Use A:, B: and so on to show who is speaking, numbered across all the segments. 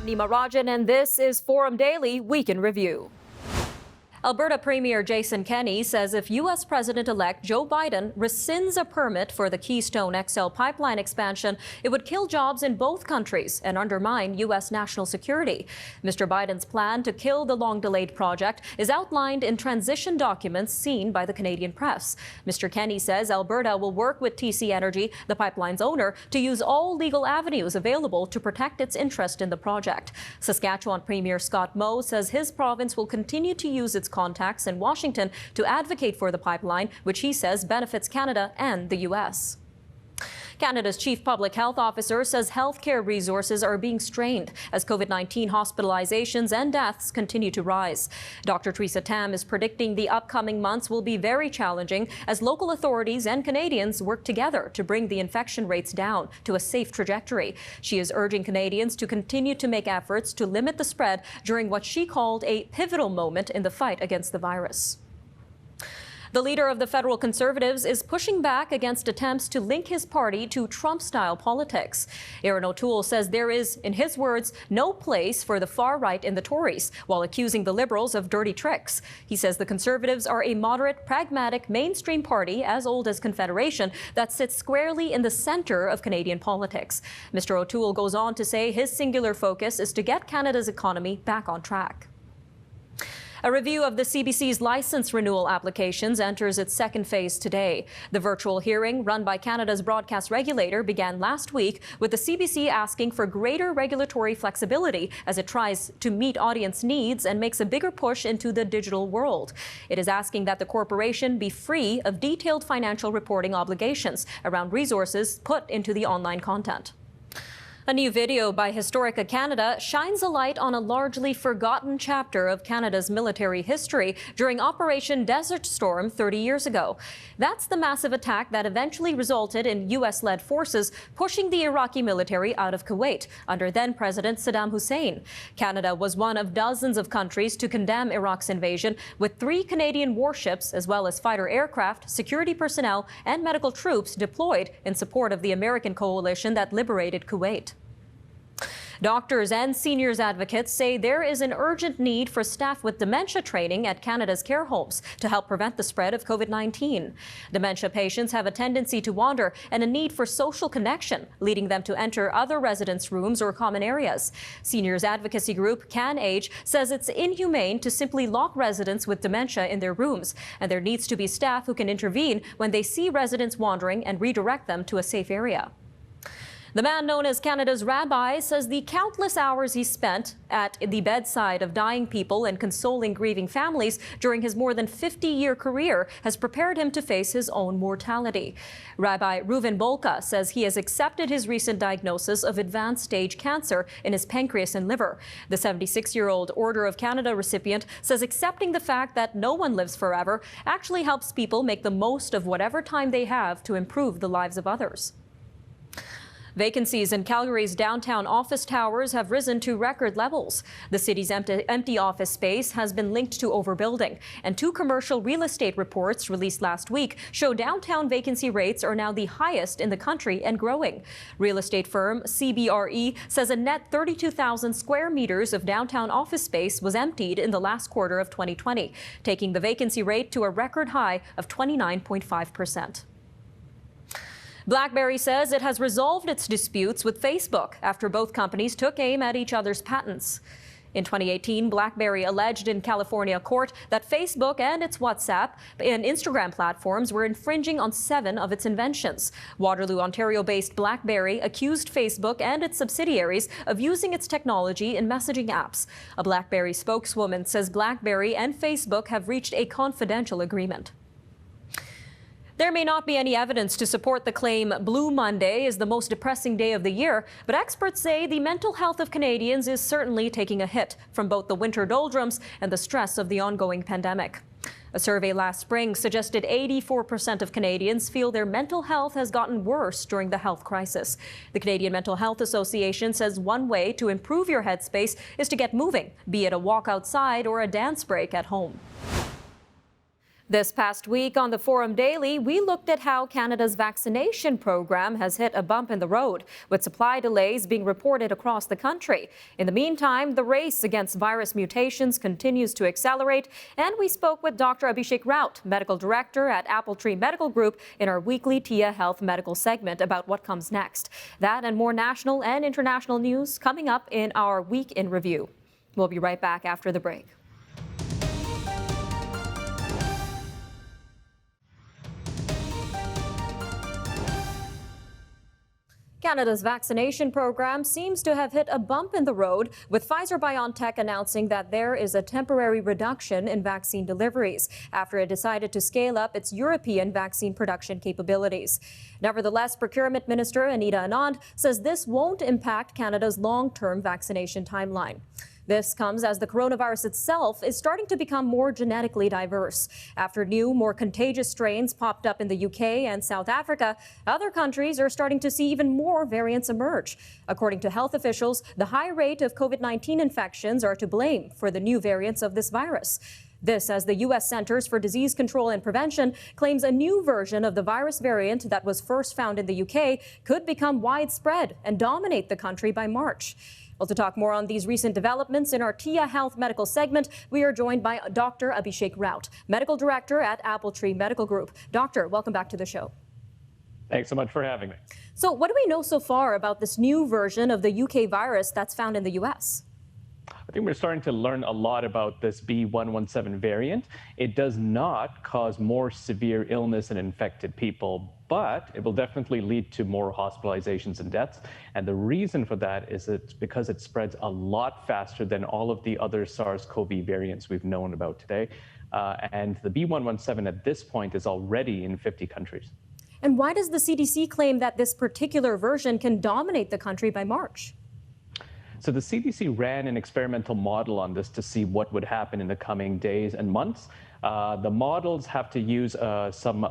A: Nima Rajan, and this is Forum Daily Week in Review. Alberta Premier Jason Kenney says if U.S. President-elect Joe Biden rescinds a permit for the Keystone XL pipeline expansion, it would kill jobs in both countries and undermine U.S. national security. Mr. Biden's plan to kill the long-delayed project is outlined in transition documents seen by the Canadian press. Mr. Kenney says Alberta will work with TC Energy, the pipeline's owner, to use all legal avenues available to protect its interest in the project. Saskatchewan Premier Scott Moe says his province will continue to use its contacts in Washington to advocate for the pipeline, which he says benefits Canada and the U.S. Canada's Chief Public Health Officer says healthcare resources are being strained as COVID-19 hospitalizations and deaths continue to rise. Dr. Theresa Tam is predicting the upcoming months will be very challenging as local authorities and Canadians work together to bring the infection rates down to a safe trajectory. She is urging Canadians to continue to make efforts to limit the spread during what she called a pivotal moment in the fight against the virus. The leader of the federal Conservatives is pushing back against attempts to link his party to Trump-style politics. Aaron O'Toole says there is, in his words, no place for the far right in the Tories, while accusing the Liberals of dirty tricks. He says the Conservatives are a moderate, pragmatic, mainstream party as old as Confederation that sits squarely in the center of Canadian politics. Mr. O'Toole goes on to say his singular focus is to get Canada's economy back on track. A review of the CBC's license renewal applications enters its second phase today. The virtual hearing, run by Canada's broadcast regulator, began last week with the CBC asking for greater regulatory flexibility as it tries to meet audience needs and makes a bigger push into the digital world. It is asking that the corporation be free of detailed financial reporting obligations around resources put into the online content. A new video by Historica Canada shines a light on a largely forgotten chapter of Canada's military history during Operation Desert Storm 30 years ago. That's the massive attack that eventually resulted in U.S.-led forces pushing the Iraqi military out of Kuwait under then-President Saddam Hussein. Canada was one of dozens of countries to condemn Iraq's invasion, with 3 Canadian warships as well as fighter aircraft, security personnel, and medical troops deployed in support of the American coalition that liberated Kuwait. Doctors and seniors advocates say there is an urgent need for staff with dementia training at Canada's care homes to help prevent the spread of COVID-19. Dementia patients have a tendency to wander and a need for social connection, leading them to enter other residents' rooms or common areas. Seniors advocacy group Can Age says it's inhumane to simply lock residents with dementia in their rooms, and there needs to be staff who can intervene when they see residents wandering and redirect them to a safe area. The man known as Canada's rabbi says the countless hours he spent at the bedside of dying people and consoling grieving families during his more than 50-year career has prepared him to face his own mortality. Rabbi Reuven Bolka says he has accepted his recent diagnosis of advanced stage cancer in his pancreas and liver. The 76-year-old Order of Canada recipient says accepting the fact that no one lives forever actually helps people make the most of whatever time they have to improve the lives of others. Vacancies in Calgary's downtown office towers have risen to record levels. The city's empty office space has been linked to overbuilding, and 2 commercial real estate reports released last week show downtown vacancy rates are now the highest in the country and growing. Real estate firm CBRE says a net 32,000 square meters of downtown office space was emptied in the last quarter of 2020, taking the vacancy rate to a record high of 29.5%. BlackBerry says it has resolved its disputes with Facebook after both companies took aim at each other's patents. In 2018, BlackBerry alleged in California court that Facebook and its WhatsApp and Instagram platforms were infringing on 7 of its inventions. Waterloo, Ontario-based BlackBerry accused Facebook and its subsidiaries of using its technology in messaging apps. A BlackBerry spokeswoman says BlackBerry and Facebook have reached a confidential agreement. There may not be any evidence to support the claim Blue Monday is the most depressing day of the year, but experts say the mental health of Canadians is certainly taking a hit from both the winter doldrums and the stress of the ongoing pandemic. A survey last spring suggested 84% of Canadians feel their mental health has gotten worse during the health crisis. The Canadian Mental Health Association says one way to improve your headspace is to get moving, be it a walk outside or a dance break at home. This past week on the Forum Daily, we looked at how Canada's vaccination program has hit a bump in the road, with supply delays being reported across the country. In the meantime, the race against virus mutations continues to accelerate, and we spoke with Dr. Abhishek Raut, Medical Director at Appletree Medical Group, in our weekly TIA Health Medical segment about what comes next. That and more national and international news coming up in our Week in Review. We'll be right back after the break. Canada's vaccination program seems to have hit a bump in the road, with Pfizer-BioNTech announcing that there is a temporary reduction in vaccine deliveries after it decided to scale up its European vaccine production capabilities. Nevertheless, Procurement Minister Anita Anand says this won't impact Canada's long-term vaccination timeline. This comes as the coronavirus itself is starting to become more genetically diverse. After new, more contagious strains popped up in the UK and South Africa, other countries are starting to see even more variants emerge. According to health officials, the high rate of COVID-19 infections are to blame for the new variants of this virus. This as the U.S. Centers for Disease Control and Prevention claims a new version of the virus variant that was first found in the UK could become widespread and dominate the country by March. Well, to talk more on these recent developments in our TIA Health Medical segment, we are joined by Dr. Abhishek Raut, Medical Director at Appletree Medical Group. Doctor, welcome back to the show.
B: Thanks so much for having me.
A: So what do we know so far about this new version of the UK virus that's found in the U.S.?
B: I think we're starting to learn a lot about this B117 variant. It does not cause more severe illness in infected people, but it will definitely lead to more hospitalizations and deaths. And the reason for that is it's because it spreads a lot faster than all of the other SARS-CoV variants we've known about today. And the B117 at this point is already in 50 countries.
A: And why does the CDC claim that this particular version can dominate the country by March?
B: So the CDC ran an experimental model on this to see what would happen in the coming days and months. The models have to use some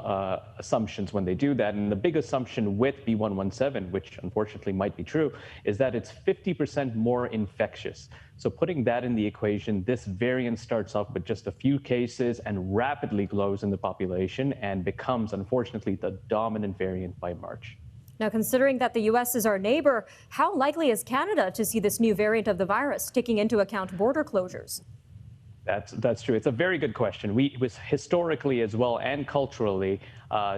B: assumptions when they do that. And the big assumption with B117, which unfortunately might be true, is that it's 50% more infectious. So putting that in the equation, this variant starts off with just a few cases and rapidly grows in the population and becomes, unfortunately, the dominant variant by March.
A: Now, considering that the U.S. is our neighbor, how likely is Canada to see this new variant of the virus, taking into account border closures?
B: That's true. It's a very good question. We historically as well and culturally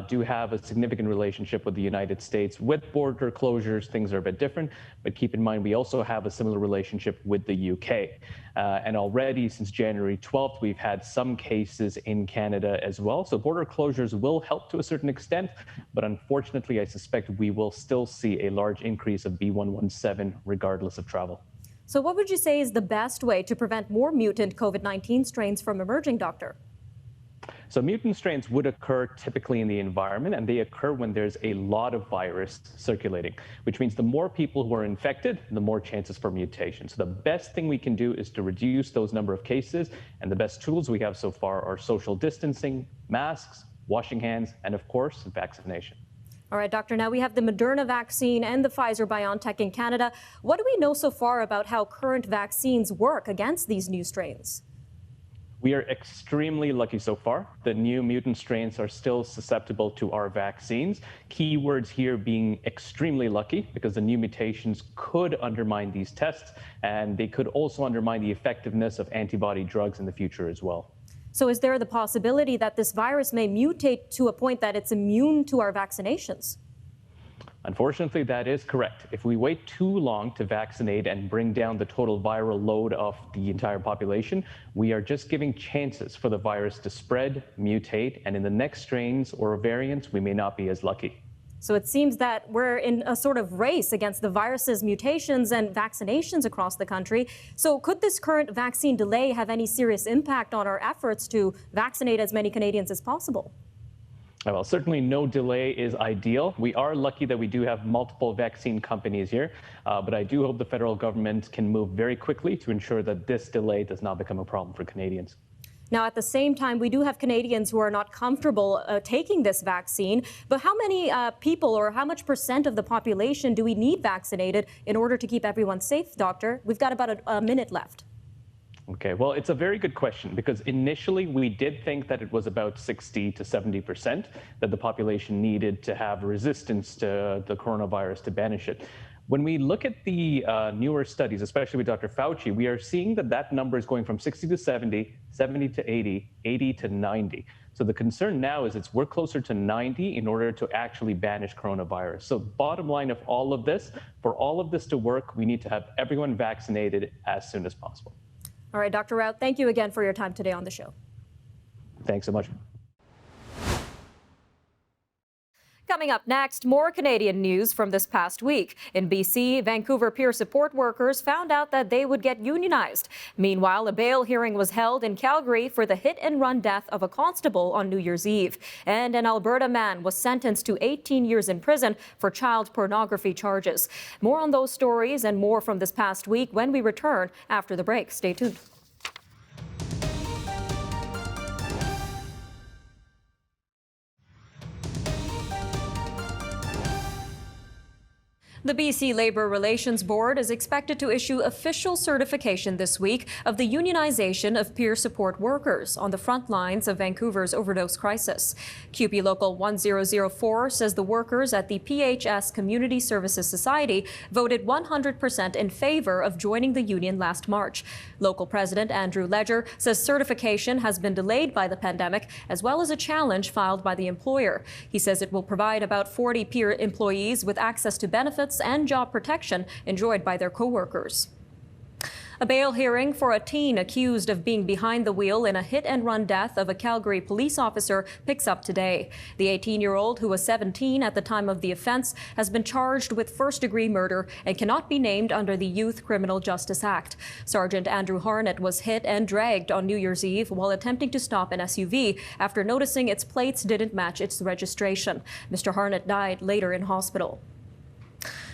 B: do have a significant relationship with the United States. With border closures, things are a bit different, but keep in mind we also have a similar relationship with the UK. And already since January 12th, we've had some cases in Canada as well. So border closures will help to a certain extent, but unfortunately, I suspect we will still see a large increase of B117 regardless of travel.
A: So what would you say is the best way to prevent more mutant COVID-19 strains from emerging, Doctor?
B: So mutant strains would occur typically in the environment, and they occur when there's a lot of virus circulating, which means the more people who are infected, the more chances for mutation. So the best thing we can do is to reduce those number of cases, and the best tools we have so far are social distancing, masks, washing hands, and of course, vaccination.
A: All right, Doctor, now we have the Moderna vaccine and the Pfizer-BioNTech in Canada. What do we know so far about how current vaccines work against these new strains?
B: We are extremely lucky so far. The new mutant strains are still susceptible to our vaccines. Keywords here being extremely lucky, because the new mutations could undermine these tests, and they could also undermine the effectiveness of antibody drugs in the future as well.
A: So is there the possibility that this virus may mutate to a point that it's immune to our vaccinations?
B: Unfortunately, that is correct. If we wait too long to vaccinate and bring down the total viral load of the entire population, we are just giving chances for the virus to spread, mutate, and in the next strains or variants, we may not be as lucky.
A: So it seems that we're in a sort of race against the virus's mutations and vaccinations across the country. So could this current vaccine delay have any serious impact on our efforts to vaccinate as many Canadians as possible?
B: Well, certainly no delay is ideal. We are lucky that we do have multiple vaccine companies here, but I do hope the federal government can move very quickly to ensure that this delay does not become a problem for Canadians.
A: Now, at the same time, we do have Canadians who are not comfortable taking this vaccine. But how many people or how much % of the population do we need vaccinated in order to keep everyone safe, Doctor? We've got about a minute left.
B: Okay, well, it's a very good question because initially we did think that it was about 60 to 70% that the population needed to have resistance to the coronavirus to banish it. When we look at the newer studies, especially with Dr. Fauci, we are seeing that that number is going from 60 to 70, 70 to 80, 80 to 90. So the concern now is we're closer to 90 in order to actually banish coronavirus. So bottom line of all of this, for all of this to work, we need to have everyone vaccinated as soon as possible.
A: All right, Dr. Rout, thank you again for your time today on the show.
B: Thanks so much.
A: Coming up next, more Canadian news from this past week. In BC, Vancouver peer support workers found out that they would get unionized. Meanwhile, a bail hearing was held in Calgary for the hit-and-run death of a constable on New Year's Eve. And an Alberta man was sentenced to 18 years in prison for child pornography charges. More on those stories and more from this past week when we return after the break. Stay tuned. The BC Labour Relations Board is expected to issue official certification this week of the unionization of peer support workers on the front lines of Vancouver's overdose crisis. QP Local 1004 says the workers at the PHS Community Services Society voted 100% in favor of joining the union last March. Local President Andrew Ledger says certification has been delayed by the pandemic, as well as a challenge filed by the employer. He says it will provide about 40 peer employees with access to benefits and job protection enjoyed by their co-workers. A bail hearing for a teen accused of being behind the wheel in a hit-and-run death of a Calgary police officer picks up today. The 18-year-old, who was 17 at the time of the offense, has been charged with first-degree murder and cannot be named under the Youth Criminal Justice Act. Sergeant Andrew Harnett was hit and dragged on New Year's Eve while attempting to stop an SUV after noticing its plates didn't match its registration. Mr. Harnett died later in hospital.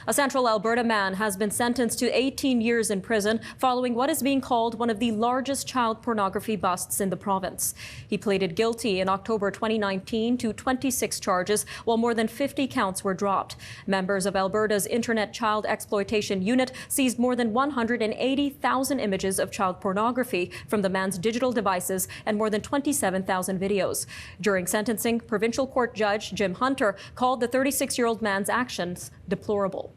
A: A Central Alberta man has been sentenced to 18 years in prison following what is being called one of the largest child pornography busts in the province. He pleaded guilty in October 2019 to 26 charges, while more than 50 counts were dropped. Members of Alberta's Internet Child Exploitation Unit seized more than 180,000 images of child pornography from the man's digital devices and more than 27,000 videos. During sentencing, Provincial Court Judge Jim Hunter called the 36-year-old man's actions deplorable.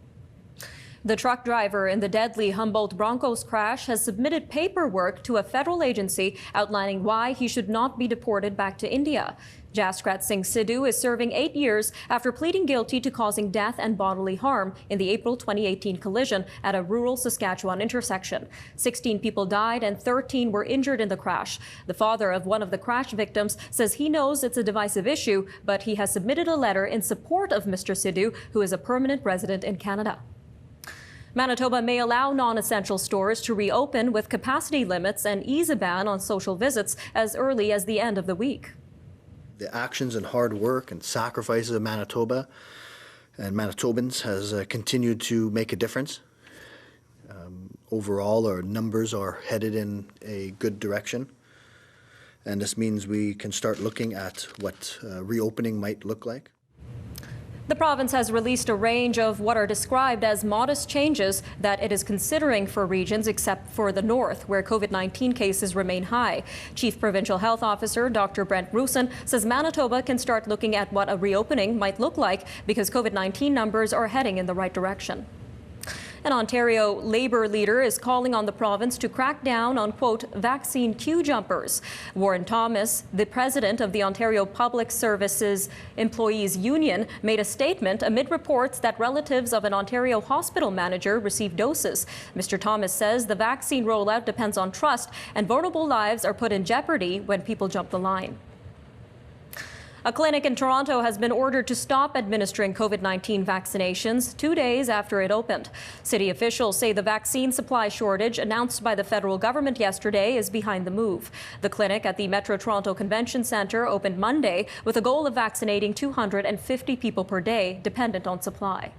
A: The truck driver in the deadly Humboldt Broncos crash has submitted paperwork to a federal agency outlining why he should not be deported back to India. Jaskrat Singh Sidhu is serving 8 years after pleading guilty to causing death and bodily harm in the April 2018 collision at a rural Saskatchewan intersection. 16 people died and 13 were injured in the crash. The father of one of the crash victims says he knows it's a divisive issue, but he has submitted a letter in support of Mr. Sidhu, who is a permanent resident in Canada. Manitoba may allow non-essential stores to reopen with capacity limits and ease a ban on social visits as early as the end of the week.
C: The actions and hard work and sacrifices of Manitoba and Manitobans has continued to make a difference. Overall, our numbers are headed in a good direction, and this means we can start looking at what reopening might look like.
A: The province has released a range of what are described as modest changes that it is considering for regions except for the north, where COVID-19 cases remain high. Chief Provincial Health Officer Dr. Brent Rusin says Manitoba can start looking at what a reopening might look like because COVID-19 numbers are heading in the right direction. An Ontario Labour leader is calling on the province to crack down on, quote, vaccine queue jumpers. Warren Thomas, the president of the Ontario Public Services Employees Union, made a statement amid reports that relatives of an Ontario hospital manager received doses. Mr. Thomas says the vaccine rollout depends on trust, and vulnerable lives are put in jeopardy when people jump the line. A clinic in Toronto has been ordered to stop administering COVID-19 vaccinations 2 days after it opened. City officials say the vaccine supply shortage announced by the federal government yesterday is behind the move. The clinic at the Metro Toronto Convention Centre opened Monday with a goal of vaccinating 250 people per day, dependent on supply.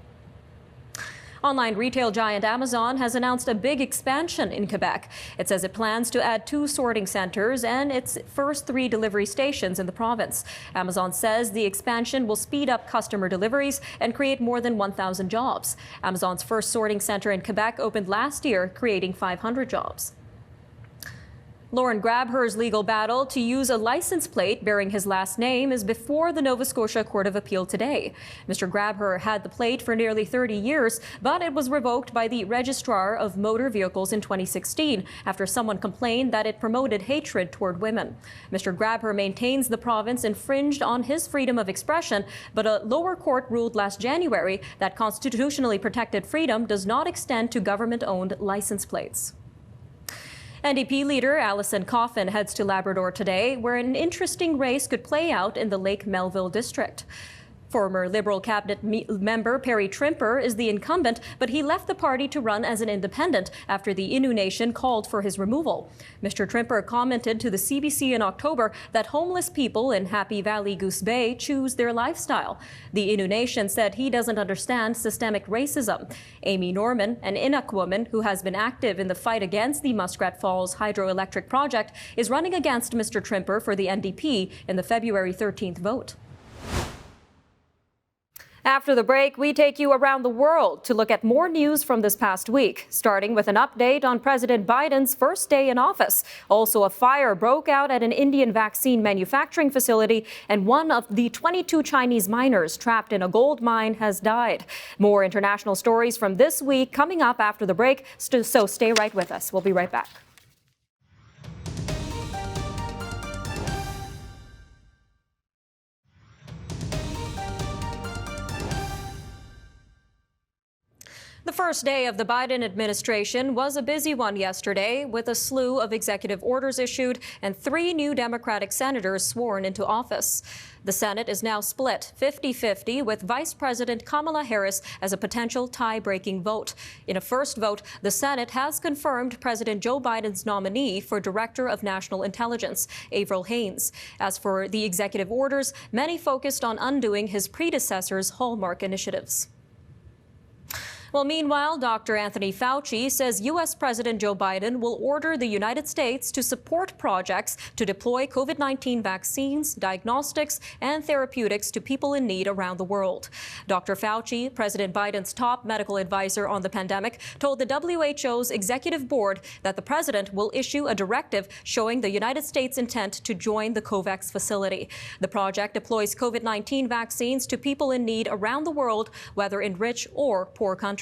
A: Online retail giant Amazon has announced a big expansion in Quebec. It says it plans to add 2 sorting centers and its first 3 delivery stations in the province. Amazon says the expansion will speed up customer deliveries and create more than 1,000 jobs. Amazon's first sorting center in Quebec opened last year, creating 500 jobs. Lauren Grabher's legal battle to use a license plate bearing his last name is before the Nova Scotia Court of Appeal today. Mr. Grabher had the plate for nearly 30 years, but it was revoked by the Registrar of Motor Vehicles in 2016 after someone complained that it promoted hatred toward women. Mr. Grabher maintains the province infringed on his freedom of expression, but a lower court ruled last January that constitutionally protected freedom does not extend to government-owned license plates. NDP leader Alison Coffin heads to Labrador today, where an interesting race could play out in the Lake Melville district. Former Liberal cabinet member Perry Trimper is the incumbent, but he left the party to run as an independent after the Innu Nation called for his removal. Mr. Trimper commented to the CBC in October that homeless people in Happy Valley Goose Bay choose their lifestyle. The Innu Nation said he doesn't understand systemic racism. Amy Norman, an Inuk woman who has been active in the fight against the Muskrat Falls hydroelectric project, is running against Mr. Trimper for the NDP in the February 13th vote. After the break, we take you around the world to look at more news from this past week, starting with an update on President Biden's first day in office. Also, a fire broke out at an Indian vaccine manufacturing facility, and one of the 22 Chinese miners trapped in a gold mine has died. More international stories from this week coming up after the break, so stay right with us. We'll be right back. The first day of the Biden administration was a busy one yesterday, with a slew of executive orders issued and 3 new Democratic senators sworn into office. The Senate is now split 50-50, with Vice President Kamala Harris as a potential tie-breaking vote. In a first vote, the Senate has confirmed President Joe Biden's nominee for Director of National Intelligence, Avril Haines. As for the executive orders, many focused on undoing his predecessor's hallmark initiatives. Well, meanwhile, Dr. Anthony Fauci says U.S. President Joe Biden will order the United States to support projects to deploy COVID-19 vaccines, diagnostics, and therapeutics to people in need around the world. Dr. Fauci, President Biden's top medical advisor on the pandemic, told the WHO's executive board that the president will issue a directive showing the United States' intent to join the COVAX facility. The project deploys COVID-19 vaccines to people in need around the world, whether in rich or poor countries.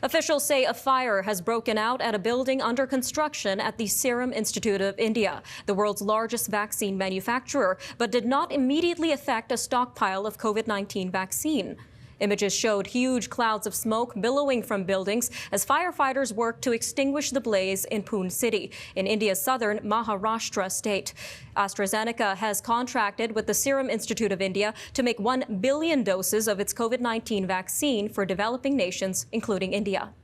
A: Officials say a fire has broken out at a building under construction at the Serum Institute of India, the world's largest vaccine manufacturer, but did not immediately affect a stockpile of COVID-19 vaccine. Images showed huge clouds of smoke billowing from buildings as firefighters worked to extinguish the blaze in Pune City, in India's southern Maharashtra state. AstraZeneca has contracted with the Serum Institute of India to make 1 billion doses of its COVID-19 vaccine for developing nations, including India.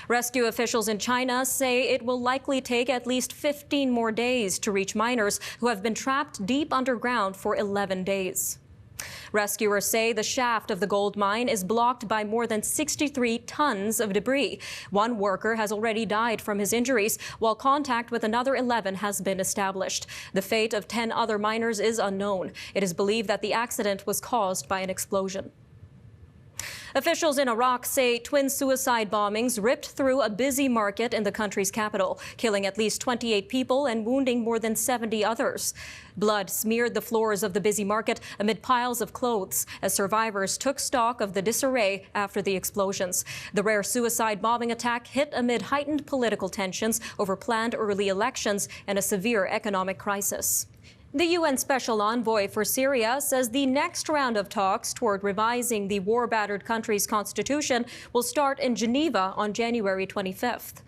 A: Rescue officials in China say it will likely take at least 15 more days to reach miners who have been trapped deep underground for 11 days. Rescuers say the shaft of the gold mine is blocked by more than 63 tons of debris. One worker has already died from his injuries, while contact with another 11 has been established. The fate of 10 other miners is unknown. It is believed that the accident was caused by an explosion. Officials in Iraq say twin suicide bombings ripped through a busy market in the country's capital, killing at least 28 people and wounding more than 70 others. Blood smeared the floors of the busy market amid piles of clothes as survivors took stock of the disarray after the explosions. The rare suicide bombing attack hit amid heightened political tensions over planned early elections and a severe economic crisis. The UN Special Envoy for Syria says the next round of talks toward revising the war-battered country's constitution will start in Geneva on January 25th.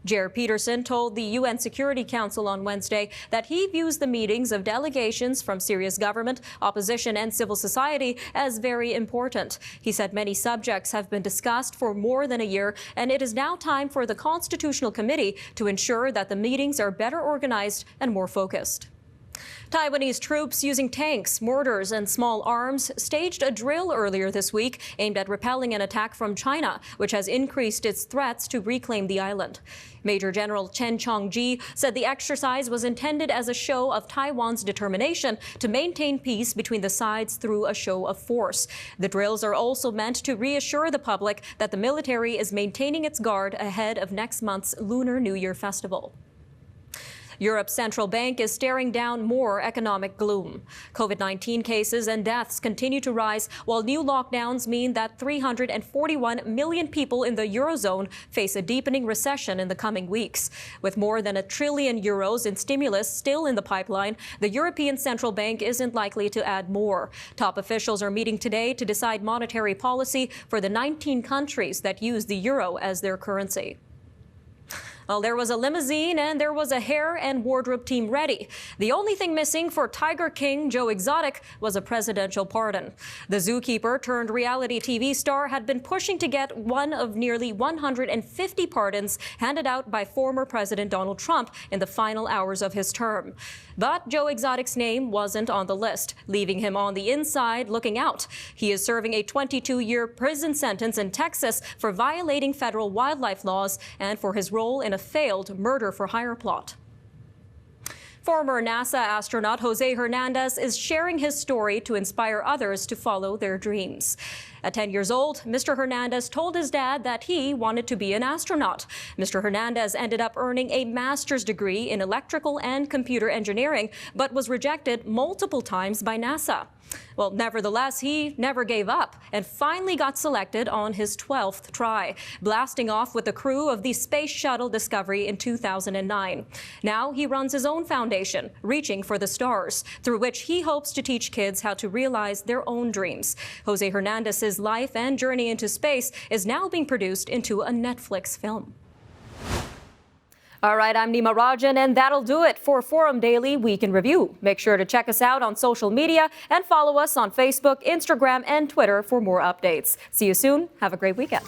A: Jair Peterson told the UN Security Council on Wednesday that he views the meetings of delegations from Syria's government, opposition, and civil society as very important. He said many subjects have been discussed for more than a year, and it is now time for the Constitutional Committee to ensure that the meetings are better organized and more focused. Taiwanese troops using tanks, mortars, and small arms staged a drill earlier this week aimed at repelling an attack from China, which has increased its threats to reclaim the island. Major General Chen Chong-ji said the exercise was intended as a show of Taiwan's determination to maintain peace between the sides through a show of force. The drills are also meant to reassure the public that the military is maintaining its guard ahead of next month's Lunar New Year festival. Europe's central bank is staring down more economic gloom. COVID-19 cases and deaths continue to rise, while new lockdowns mean that 341 million people in the Eurozone face a deepening recession in the coming weeks. With more than €1 trillion in stimulus still in the pipeline, the European Central Bank isn't likely to add more. Top officials are meeting today to decide monetary policy for the 19 countries that use the euro as their currency. Well, there was a limousine and there was a hair and wardrobe team ready. The only thing missing for Tiger King Joe Exotic was a presidential pardon. The zookeeper turned reality TV star had been pushing to get one of nearly 150 pardons handed out by former President Donald Trump in the final hours of his term. But Joe Exotic's name wasn't on the list, leaving him on the inside looking out. He is serving a 22-year prison sentence in Texas for violating federal wildlife laws and for his role in a failed murder-for-hire plot. Former NASA astronaut Jose Hernandez is sharing his story to inspire others to follow their dreams. At 10 years old, Mr. Hernandez told his dad that he wanted to be an astronaut. Mr. Hernandez ended up earning a master's degree in electrical and computer engineering, but was rejected multiple times by NASA. Well, nevertheless, he never gave up and finally got selected on his 12th try, blasting off with the crew of the Space Shuttle Discovery in 2009. Now he runs his own foundation, Reaching for the Stars, through which he hopes to teach kids how to realize their own dreams. Jose Hernandez's life and journey into space is now being produced into a Netflix film. All right, I'm Nima Rajan, and that'll do it for Forum Daily Week in Review. Make sure to check us out on social media and follow us on Facebook, Instagram, and Twitter for more updates. See you soon. Have a great weekend.